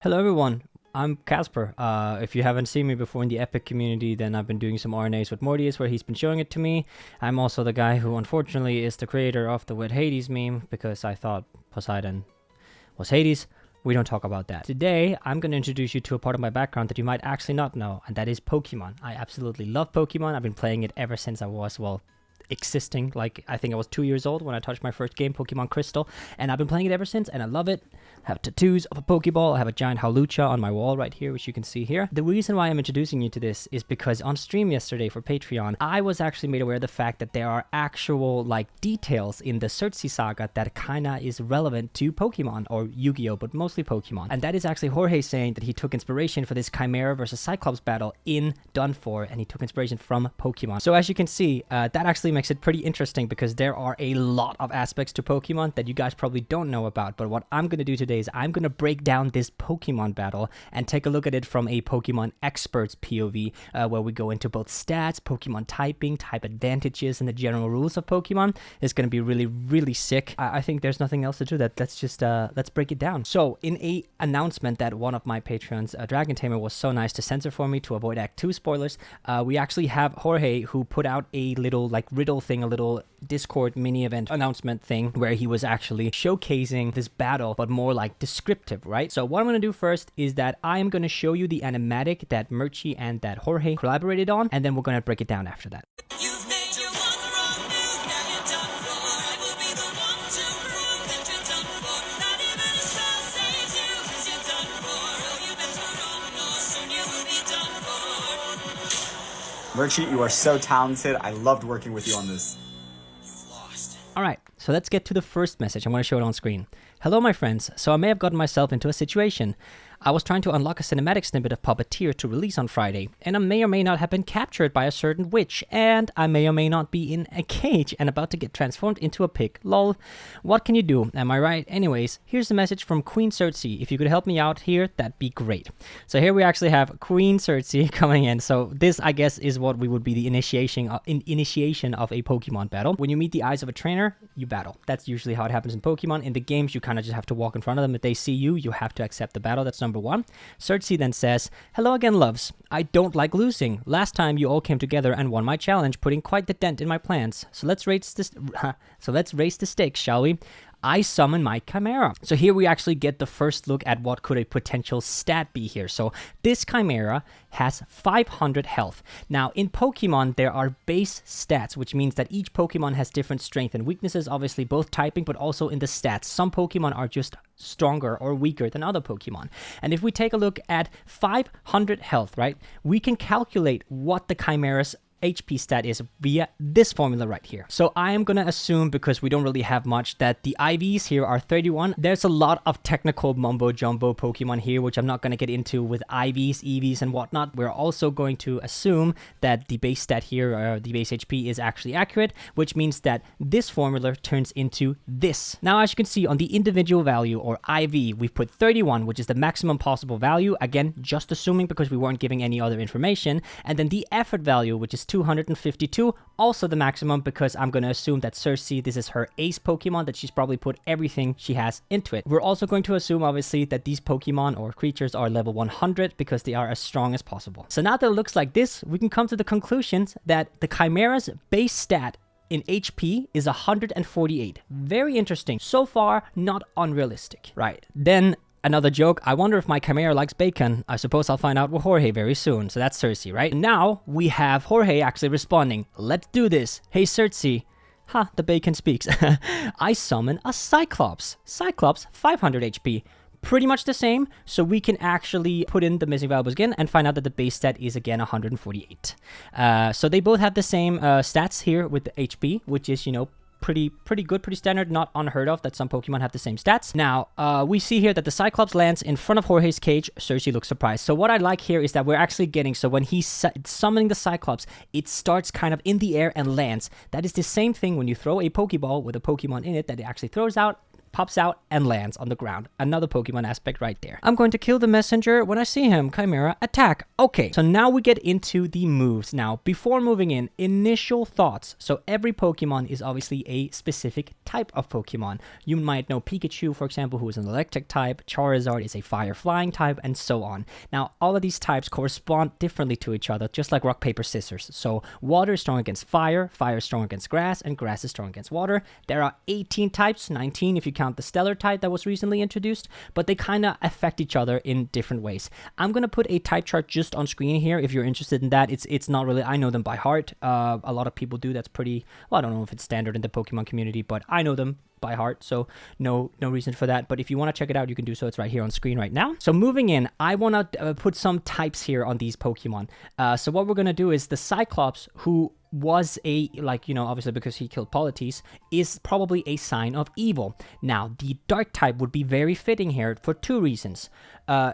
Hello everyone, I'm Casper. If you haven't seen me before in the Epic community, then I've been doing some RNAs with Mortius where he's been showing it to me. I'm also the guy who unfortunately is the creator of the Wet Hades meme because I thought Poseidon was Hades. We don't talk about that. Today, I'm going to introduce you to a part of my background that you might actually not know, and that is Pokemon. I absolutely love Pokemon. I've been playing it ever since I was, existing. Like, I think I was 2 years old when I touched my first game, Pokemon Crystal, and I've been playing it ever since, and I love it. I have tattoos of a Pokeball. I have a giant Hawlucha on my wall right here, which you can see here. The reason why I'm introducing you to this is because on stream yesterday for Patreon, I was actually made aware of the fact that there are actual, details in the Mircsy saga that kinda is relevant to Pokemon, or Yu-Gi-Oh, but mostly Pokemon. And that is actually Jorge saying that he took inspiration for this Chimera versus Cyclops battle in Done For, and he took inspiration from Pokemon. So as you can see, that actually makes it pretty interesting because there are a lot of aspects to Pokemon that you guys probably don't know about. But what I'm going to do today is I'm going to break down this Pokemon battle and take a look at it from a Pokemon expert's POV, where we go into both stats, Pokemon typing, type advantages, and the general rules of Pokemon. It's going to be really, really sick. I think there's nothing else to do that. Let's break it down. So in a announcement that one of my patrons, Dragon Tamer, was so nice to censor for me to avoid Act 2 spoilers, we actually have Jorge who put out a little riddle thing, a little Discord mini event announcement thing where he was actually showcasing this battle, but more descriptive, right? So what I'm going to do first is that I am going to show you the animatic that Mircsy and that Jorge collaborated on, and then we're going to break it down after that. Mircsy, you are so talented. I loved working with you on this. Alright, so let's get to the first message. I'm going to show it on screen. Hello my friends, so I may have gotten myself into a situation. I was trying to unlock a cinematic snippet of Puppeteer to release on Friday, and I may or may not have been captured by a certain witch, and I may or may not be in a cage and about to get transformed into a pig. Lol. What can you do? Am I right? Anyways, here's a message from Queen Mircsy. If you could help me out here, that'd be great. So here we actually have Queen Mircsy coming in. So this, I guess, is what we would be the initiation of a Pokemon battle. When you meet the eyes of a trainer, you battle. That's usually how it happens in Pokemon. In the games, you kind of just have to walk in front of them. If they see you, you have to accept the battle. That's number one. Mircsy then says, hello again, loves. I don't like losing. Last time you all came together and won my challenge, putting quite the dent in my plans. So let's raise the stakes, shall we? I summon my Chimera. So here we actually get the first look at what could a potential stat be here. So this Chimera has 500 health. Now in Pokemon, there are base stats, which means that each Pokemon has different strengths and weaknesses, obviously both typing, but also in the stats. Some Pokemon are just stronger or weaker than other Pokemon. And if we take a look at 500 health, right, we can calculate what the Chimera's HP stat is via this formula right here. So I am gonna assume, because we don't really have much, that the IVs here are 31. There's a lot of technical mumbo jumbo Pokemon here, which I'm not gonna get into with IVs, EVs, and whatnot. We're also going to assume that the base stat here, the base HP, is actually accurate, which means that this formula turns into this. Now, as you can see on the individual value, or IV, we've put 31, which is the maximum possible value. Again, just assuming because we weren't giving any other information. And then the effort value, which is 252, also the maximum, because I'm going to assume that Mircsy, this is her ace Pokemon, that she's probably put everything she has into it. We're also going to assume, obviously, that these Pokemon or creatures are level 100 because they are as strong as possible. So now that it looks like this, we can come to the conclusions that the Chimera's base stat in HP is 148. Very interesting. So far, not unrealistic. Right. Then another joke, I wonder if my Chimera likes bacon. I suppose I'll find out with Jorge very soon. So that's Mircsy, right? Now we have Jorge actually responding. Let's do this. Hey Mircsy. Ha, the bacon speaks. I summon a Cyclops. Cyclops, 500 HP. Pretty much the same, so we can actually put in the missing valuables again and find out that the base stat is again 148. So they both have the same stats here with the HP, which is, pretty good, pretty standard, not unheard of that some Pokemon have the same stats. Now, we see here that the Cyclops lands in front of Jorge's cage. Mircsy looks surprised. So what I like here is that we're actually getting, so when he's summoning the Cyclops, it starts kind of in the air and lands. That is the same thing when you throw a Pokeball with a Pokemon in it that it actually throws out pops out and lands on the ground. Another Pokemon aspect right there. I'm going to kill the messenger when I see him. Chimera, attack. Okay, so now we get into the moves. Now, before moving in, initial thoughts. So every Pokemon is obviously a specific type of Pokemon. You might know Pikachu, for example, who is an electric type. Charizard is a fire flying type, and so on. Now, all of these types correspond differently to each other, just like rock, paper, scissors. So water is strong against fire is strong against grass, and grass is strong against water. There are 18 types, 19 if you count the stellar type that was recently introduced, but they kind of affect each other in different ways. I'm going to put a type chart just on screen here if you're interested in that. It's not really, I know them by heart. A lot of people do. That's pretty, well, I don't know if it's standard in the Pokemon community, but I know them by heart, so no reason for that. But if you want to check it out, you can do so. It's right here on screen right now. So moving in, I want to put some types here on these Pokemon. So what we're going to do is the Cyclops, who was a, like, you know, obviously because he killed Politis, is probably a sign of evil. Now, the dark type would be very fitting here for two reasons.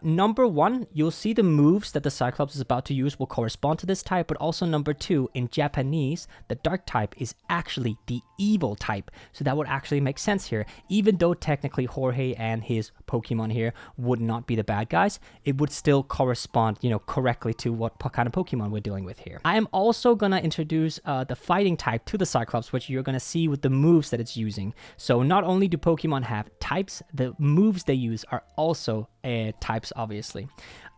Number one, you'll see the moves that the Cyclops is about to use will correspond to this type, but also number two, in Japanese, the dark type is actually the evil type. So that would actually make sense here. Even though technically Jorge and his Pokemon here would not be the bad guys, it would still correspond, you know, correctly to what kind of Pokemon we're dealing with here. I am also gonna introduce the fighting type to the Cyclops, which you're gonna see with the moves that it's using. So not only do Pokemon have types, the moves they use are also types, obviously.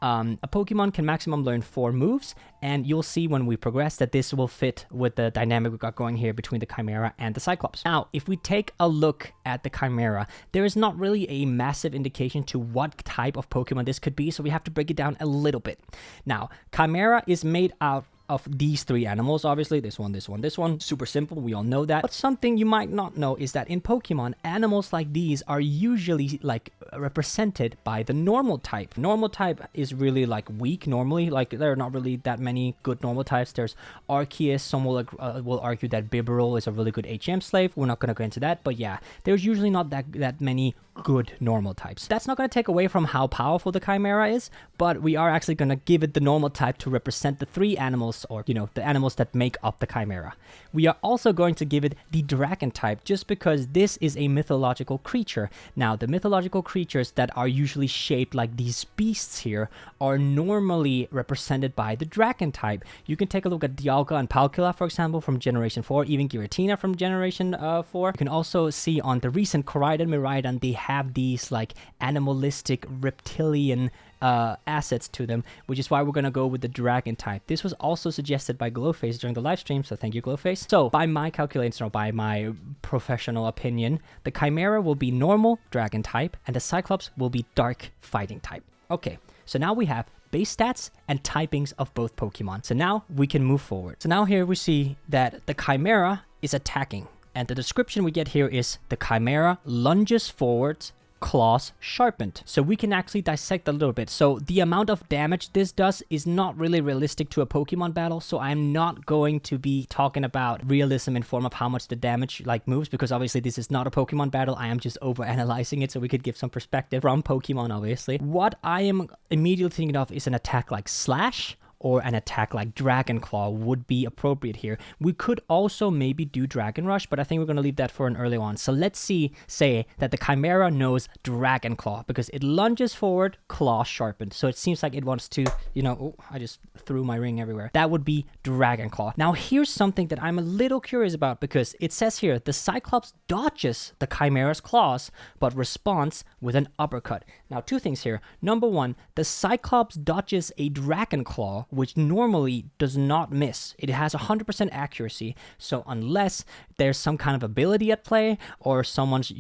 A Pokemon can maximum learn 4 moves, and you'll see when we progress that this will fit with the dynamic we got going here between the Chimera and the Cyclops. Now, if we take a look at the Chimera, there is not really a massive indication to what type of Pokemon this could be, so we have to break it down a little bit. Now, Chimera is made out of these 3 animals, obviously. This one, this one, this one. Super simple, we all know that. But something you might not know is that in Pokemon, animals like these are usually like represented by the normal type. Normal type is really like weak normally. Like there are not really that many good normal types. There's Arceus. Some will argue that Bibarel is a really good HM slave. We're not going to go into that, but yeah, there's usually not that many good normal types. That's not going to take away from how powerful the Chimera is, but we are actually going to give it the normal type to represent the 3 animals, or, you know, the animals that make up the Chimera. We are also going to give it the dragon type just because this is a mythological creature. Now, the mythological creatures that are usually shaped like these beasts here are normally represented by the dragon type. You can take a look at Dialga and Palkia, for example, from Generation 4, even Giratina from Generation 4. You can also see on the recent Koraidon, Miraidon, they have these like animalistic reptilian assets to them, which is why we're going to go with the dragon type. This was also suggested by Glowface during the live stream, so thank you, Glowface. So by my calculations, or by my professional opinion, the Chimera will be normal dragon type and the Cyclops will be dark fighting type. Okay, so now we have base stats and typings of both Pokemon. So now we can move forward. So now here we see that the Chimera is attacking, and the description we get here is the Chimera lunges forwards, claws sharpened. So we can actually dissect a little bit. So the amount of damage this does is not really realistic to a Pokemon battle, so I'm not going to be talking about realism in form of how much the damage like moves, because obviously this is not a Pokemon battle. I am just over-analyzing it so we could give some perspective from Pokemon, obviously. What I am immediately thinking of is an attack like Slash, or an attack like Dragon Claw would be appropriate here. We could also maybe do Dragon Rush, but I think we're going to leave that for an early one. So let's say that the Chimera knows Dragon Claw, because it lunges forward, claw sharpened. So it seems like it wants to, you know, oh, I just threw my ring everywhere. That would be Dragon Claw. Now here's something that I'm a little curious about, because it says here, the Cyclops dodges the Chimera's claws, but responds with an uppercut. Now 2 things here. Number 1, the Cyclops dodges a Dragon Claw, which normally does not miss. It has 100% accuracy, so unless there's some kind of ability at play, or someone's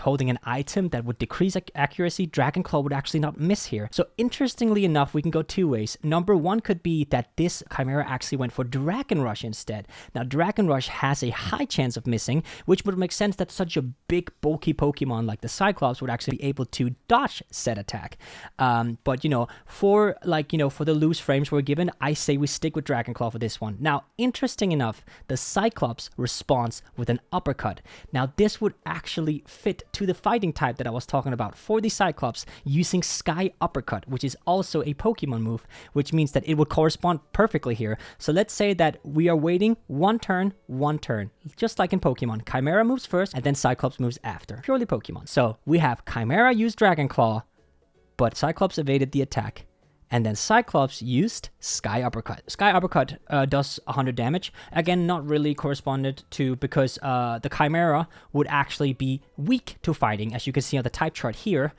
holding an item that would decrease accuracy, Dragon Claw would actually not miss here. So interestingly enough, we can go 2 ways. Number 1 could be that this Chimera actually went for Dragon Rush instead. Now Dragon Rush has a high chance of missing, which would make sense that such a big bulky Pokemon like the Cyclops would actually be able to dodge said attack. But you know, for the loose frames we're given, I say we stick with Dragon Claw for this one. Now, interesting enough, the Cyclops responds response with an uppercut. Now, this would actually fit to the fighting type that I was talking about for the Cyclops using Sky Uppercut, which is also a Pokemon move, which means that it would correspond perfectly here. So let's say that we are waiting one turn, just like in Pokemon. Chimera moves first, and then Cyclops moves after. Purely Pokemon. So we have Chimera use Dragon Claw, but Cyclops evaded the attack. And then Cyclops used Sky Uppercut. Sky Uppercut does 100 damage. Again, not really corresponded to, because the Chimera would actually be weak to fighting. As you can see on the type chart here,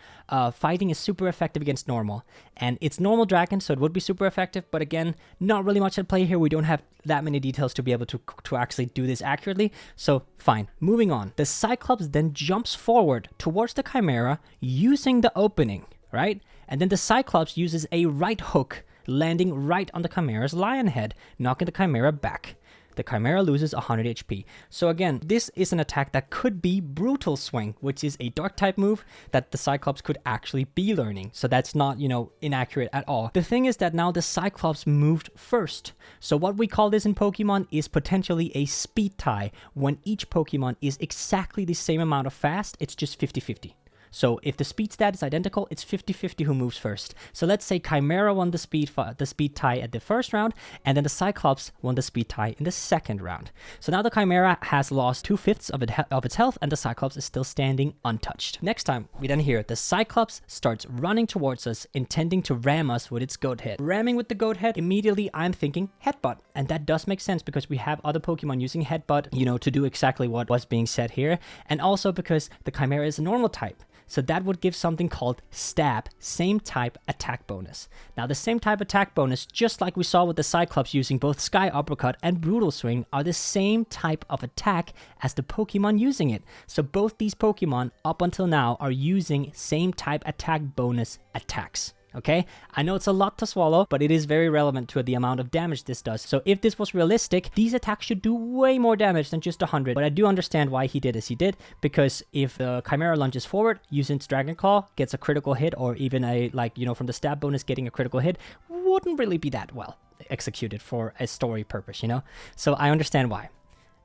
fighting is super effective against normal. And it's normal dragon, so it would be super effective. But again, not really much at play here. We don't have that many details to be able to actually do this accurately. So fine, moving on. The Cyclops then jumps forward towards the Chimera using the opening, right? And then the Cyclops uses a right hook, landing right on the Chimera's lion head, knocking the Chimera back. The Chimera loses 100 HP. So again, this is an attack that could be Brutal Swing, which is a dark type move that the Cyclops could actually be learning. So that's not, inaccurate at all. The thing is that now the Cyclops moved first. So what we call this in Pokemon is potentially a speed tie, when each Pokemon is exactly the same amount of fast, it's just 50-50. So if the speed stat is identical, it's 50-50 who moves first. So let's say Chimera won the speed tie at the first round, and then the Cyclops won the speed tie in the second round. So now the Chimera has lost 2/5 of its health, and the Cyclops is still standing untouched. Next time, we then hear the Cyclops starts running towards us, intending to ram us with its goat head. Ramming with the goat head, immediately I'm thinking headbutt. And that does make sense because we have other Pokemon using headbutt, to do exactly what was being said here. And also because the Chimera is a normal type. So that would give something called Stab, same type attack bonus. Now the same type attack bonus, just like we saw with the Cyclops using both Sky Uppercut and Brutal Swing, are the same type of attack as the Pokemon using it. So both these Pokemon up until now are using same type attack bonus attacks. Okay, I know it's a lot to swallow, but it is very relevant to the amount of damage this does. So if this was realistic, these attacks should do way more damage than just 100. But I do understand why he did as he did, because if the Chimera lunges forward, using its Dragon Claw, gets a critical hit, or even from the stab bonus getting a critical hit, wouldn't really be that well executed for a story purpose, So I understand why.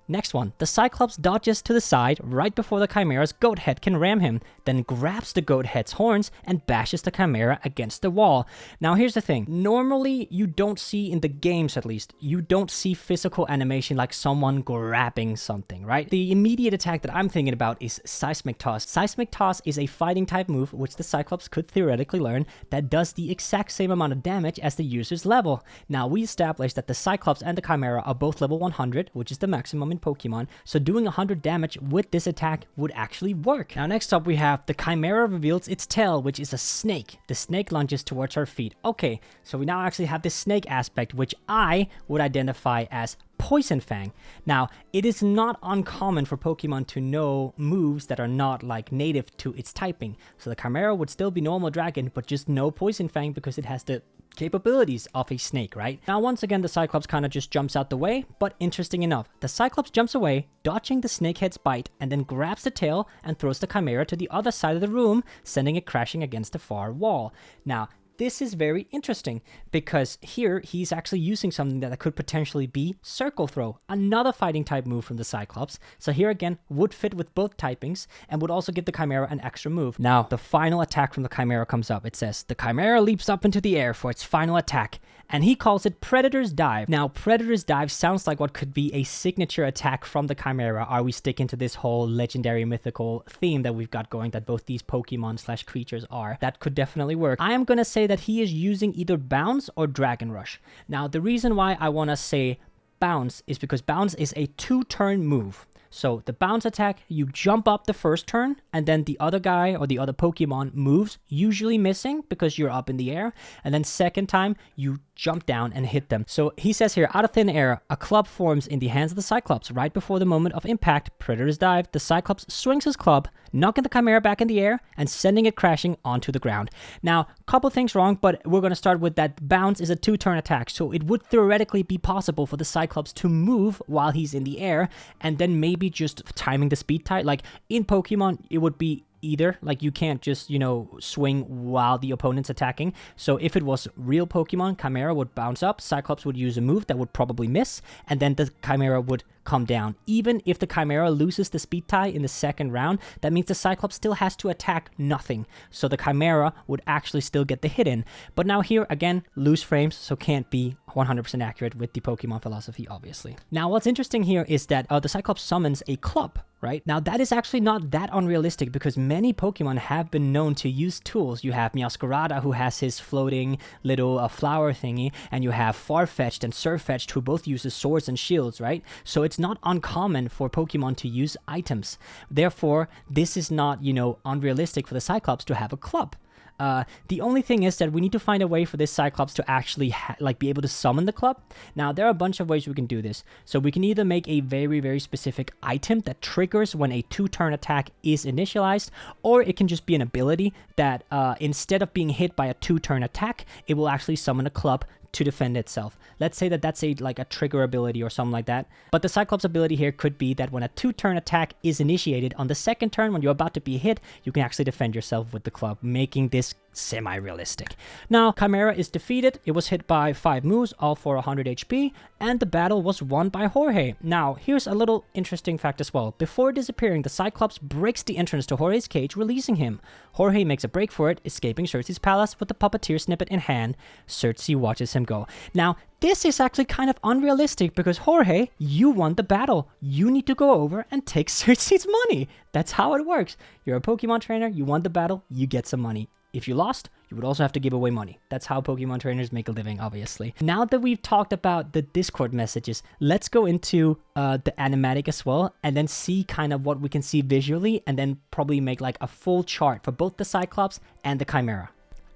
Next one, the Cyclops dodges to the side right before the Chimera's goat head can ram him, then grabs the goat head's horns and bashes the Chimera against the wall. Now here's the thing, normally you don't see, in the games at least, you don't see physical animation like someone grabbing something, right? The immediate attack that I'm thinking about is Seismic Toss. Seismic Toss is a fighting type move which the Cyclops could theoretically learn that does the exact same amount of damage as the user's level. Now we established that the Cyclops and the Chimera are both level 100, which is the maximum in Pokemon, so doing 100 damage with this attack would actually work. Now next up we have the Chimera reveals its tail, which is a snake. The snake lunges towards our feet. Okay, so we now actually have this snake aspect, which I would identify as Poison Fang. Now, it is not uncommon for Pokemon to know moves that are not native to its typing. So the Chimera would still be normal dragon, but just no Poison Fang because it has the capabilities of a snake, right? Now, once again, the Cyclops kind of just jumps out the way, but interesting enough, the Cyclops jumps away, dodging the snakehead's bite, and then grabs the tail and throws the Chimera to the other side of the room, sending it crashing against the far wall. Now, this is very interesting because here he's actually using something that could potentially be Circle Throw, another fighting type move from the Cyclops. So here again would fit with both typings and would also give the Chimera an extra move. Now the final attack from the Chimera comes up. It says the Chimera leaps up into the air for its final attack, and he calls it Predator's Dive. Now Predator's Dive sounds like what could be a signature attack from the Chimera. Are we sticking to this whole legendary mythical theme that we've got going, that both these Pokemon / creatures are? That could definitely work. I am gonna say that he is using either Bounce or Dragon Rush. Now the reason why I want to say Bounce is because Bounce is a 2-turn move. So the bounce attack, you jump up the first turn, and then the other guy or the other Pokemon moves, usually missing because you're up in the air, and then second time you jump down and hit them. So he says here, out of thin air, a club forms in the hands of the Cyclops. Right before the moment of impact, Predator's Dive, the Cyclops swings his club, knocking the Chimera back in the air and sending it crashing onto the ground. Now, a couple things wrong, but we're going to start with that bounce is a 2-turn attack, so it would theoretically be possible for the Cyclops to move while he's in the air, and then maybe just timing the speed tie. Like in Pokemon, it would be either. Like, you can't just, swing while the opponent's attacking. So if it was real Pokemon, Chimera would bounce up, Cyclops would use a move that would probably miss, and then the Chimera would come down. Even if the Chimera loses the speed tie in the second round, that means the Cyclops still has to attack nothing. So the Chimera would actually still get the hit in. But now here, again, loose frames, so can't be 100% accurate with the Pokemon philosophy, obviously. Now, what's interesting here is that the Cyclops summons a club, right? Now, that is actually not that unrealistic because many Pokemon have been known to use tools. You have Meowscarada, who has his floating little flower thingy, and you have Farfetch'd and Surfetch'd, who both uses swords and shields, right? So it's not uncommon for Pokemon to use items. Therefore, this is not, unrealistic for the Cyclops to have a club. The only thing is that we need to find a way for this Cyclops to actually be able to summon the club. Now, there are a bunch of ways we can do this. So we can either make a very, very specific item that triggers when a 2-turn attack is initialized, or it can just be an ability that instead of being hit by a 2-turn attack, it will actually summon a club to defend itself. Let's say that that's a trigger ability or something like that. But the Cyclops ability here could be that when a 2-turn attack is initiated, on the second turn when you're about to be hit, you can actually defend yourself with the club, making this semi-realistic. Now, Chimera is defeated. It was hit by 5 moves, all for 100 HP, and the battle was won by Jorge. Now, here's a little interesting fact as well. Before disappearing, the Cyclops breaks the entrance to Jorge's cage, releasing him. Jorge makes a break for it, escaping Cersei's palace with the puppeteer snippet in hand. Cersei watches him go. Now, this is actually kind of unrealistic because Jorge, you won the battle. You need to go over and take Cersei's money. That's how it works. You're a Pokemon trainer, you won the battle, you get some money. If you lost, you would also have to give away money. That's how Pokemon trainers make a living, obviously. Now that we've talked about the Discord messages, let's go into the animatic as well, and then see kind of what we can see visually, and then probably make like a full chart for both the Cyclops and the Chimera.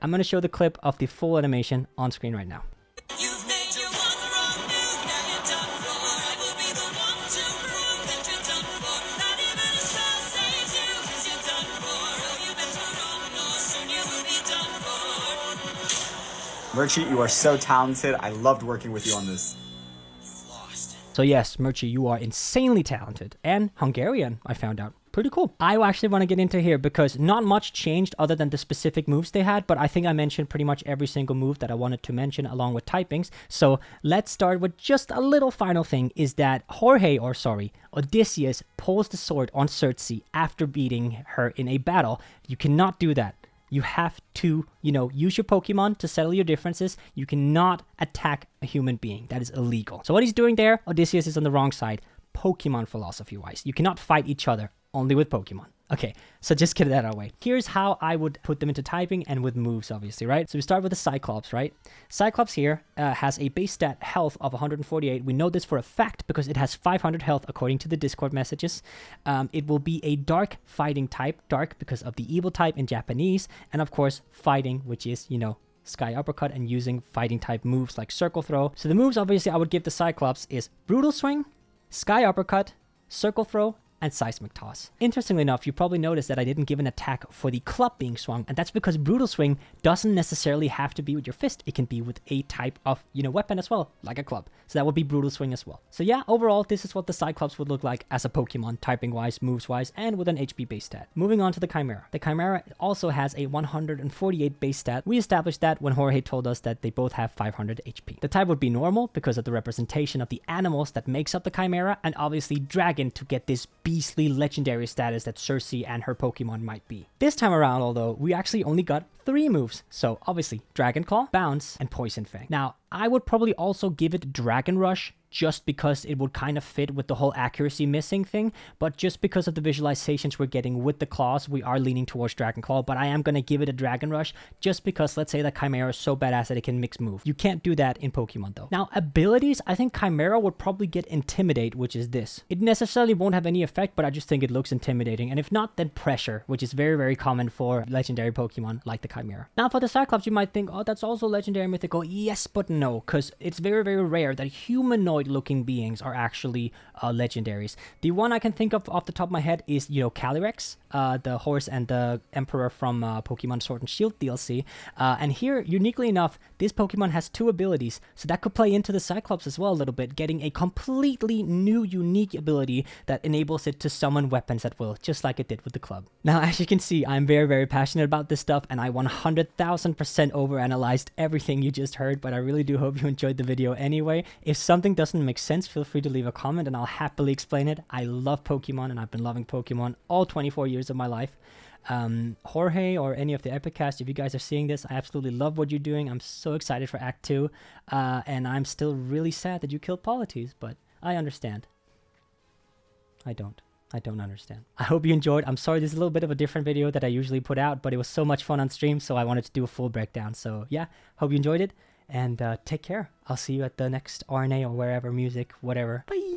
I'm going to show the clip of the full animation on screen right now. You've made your one wrong move, now you're done for. I will be the one to prove that you're done for. Not even a spell saves you, 'cause you're done for. Oh, you've been too wrong, no, soon you will be done for. Mircsy, you are so talented. I loved working with you on this. You've lost. So yes, Mircsy, you are insanely talented. And Hungarian, I found out. Pretty cool. I actually want to get into here because not much changed other than the specific moves they had, but I think I mentioned pretty much every single move that I wanted to mention along with typings. So let's start with just a little final thing is that Odysseus pulls the sword on Cersei after beating her in a battle. You cannot do that. You have to, use your Pokemon to settle your differences. You cannot attack a human being. That is illegal. So what he's doing there, Odysseus is on the wrong side, Pokemon philosophy-wise. You cannot fight each other. Only with Pokemon. Okay, so just get that out of the way. Here's how I would put them into typing and with moves, obviously, right? So we start with the Cyclops, right? Cyclops here has a base stat health of 148. We know this for a fact because it has 500 health according to the Discord messages. It will be a dark fighting type, dark because of the evil type in Japanese, and of course, fighting, which is, Sky Uppercut and using fighting type moves like Circle Throw. So the moves, obviously, I would give the Cyclops is Brutal Swing, Sky Uppercut, Circle Throw, and Seismic Toss. Interestingly enough, you probably noticed that I didn't give an attack for the club being swung, and that's because Brutal Swing doesn't necessarily have to be with your fist. It can be with a type of, weapon as well, like a club. So that would be Brutal Swing as well. So yeah, overall, this is what the Cyclops would look like as a Pokemon, typing-wise, moves-wise, and with an HP base stat. Moving on to the Chimera. The Chimera also has a 148 base stat. We established that when Jorge told us that they both have 500 HP. The type would be normal because of the representation of the animals that makes up the Chimera, and obviously Dragon to get this beastly legendary status that Cersei and her Pokemon might be. This time around, although, we actually only got 3 moves. So obviously Dragon Claw, Bounce, and Poison Fang. Now, I would probably also give it Dragon Rush just because it would kind of fit with the whole accuracy missing thing, but just because of the visualizations we're getting with the claws, we are leaning towards Dragon Claw, but I am going to give it a Dragon Rush just because, let's say, the Chimera is so badass that it can mix move. You can't do that in Pokemon though. Now, abilities, I think Chimera would probably get Intimidate, which is this. It necessarily won't have any effect, but I just think it looks intimidating, and if not, then Pressure, which is very, very common for legendary Pokemon like the Chimera. Now, for the Cyclops, you might think, oh, that's also legendary mythical. Yes, but no, because it's very, very rare that humanoid humanoid-looking beings are actually legendaries. The one I can think of off the top of my head is, Calyrex, the horse and the Emperor from Pokemon Sword and Shield DLC. And here, uniquely enough, this Pokemon has 2 abilities, so that could play into the Cyclops as well a little bit, getting a completely new, unique ability that enables it to summon weapons at will, just like it did with the club. Now, as you can see, I'm very, very passionate about this stuff, and I 100,000% overanalyzed everything you just heard, but I really do hope you enjoyed the video anyway. If something doesn't make sense, feel free to leave a comment and I'll happily explain it. I love Pokemon, and I've been loving Pokemon all 24 years of my life. Jorge or any of the Epicast, if you guys are seeing this, I absolutely love what you're doing. I'm so excited for Act 2, and I'm still really sad that you killed Polites, but I understand. I don't understand. I hope you enjoyed. I'm sorry this is a little bit of a different video that I usually put out, but it was so much fun on stream, so I wanted to do a full breakdown. So yeah, hope you enjoyed it, and take care. I'll see you at the next RNA or wherever, music, whatever. Bye!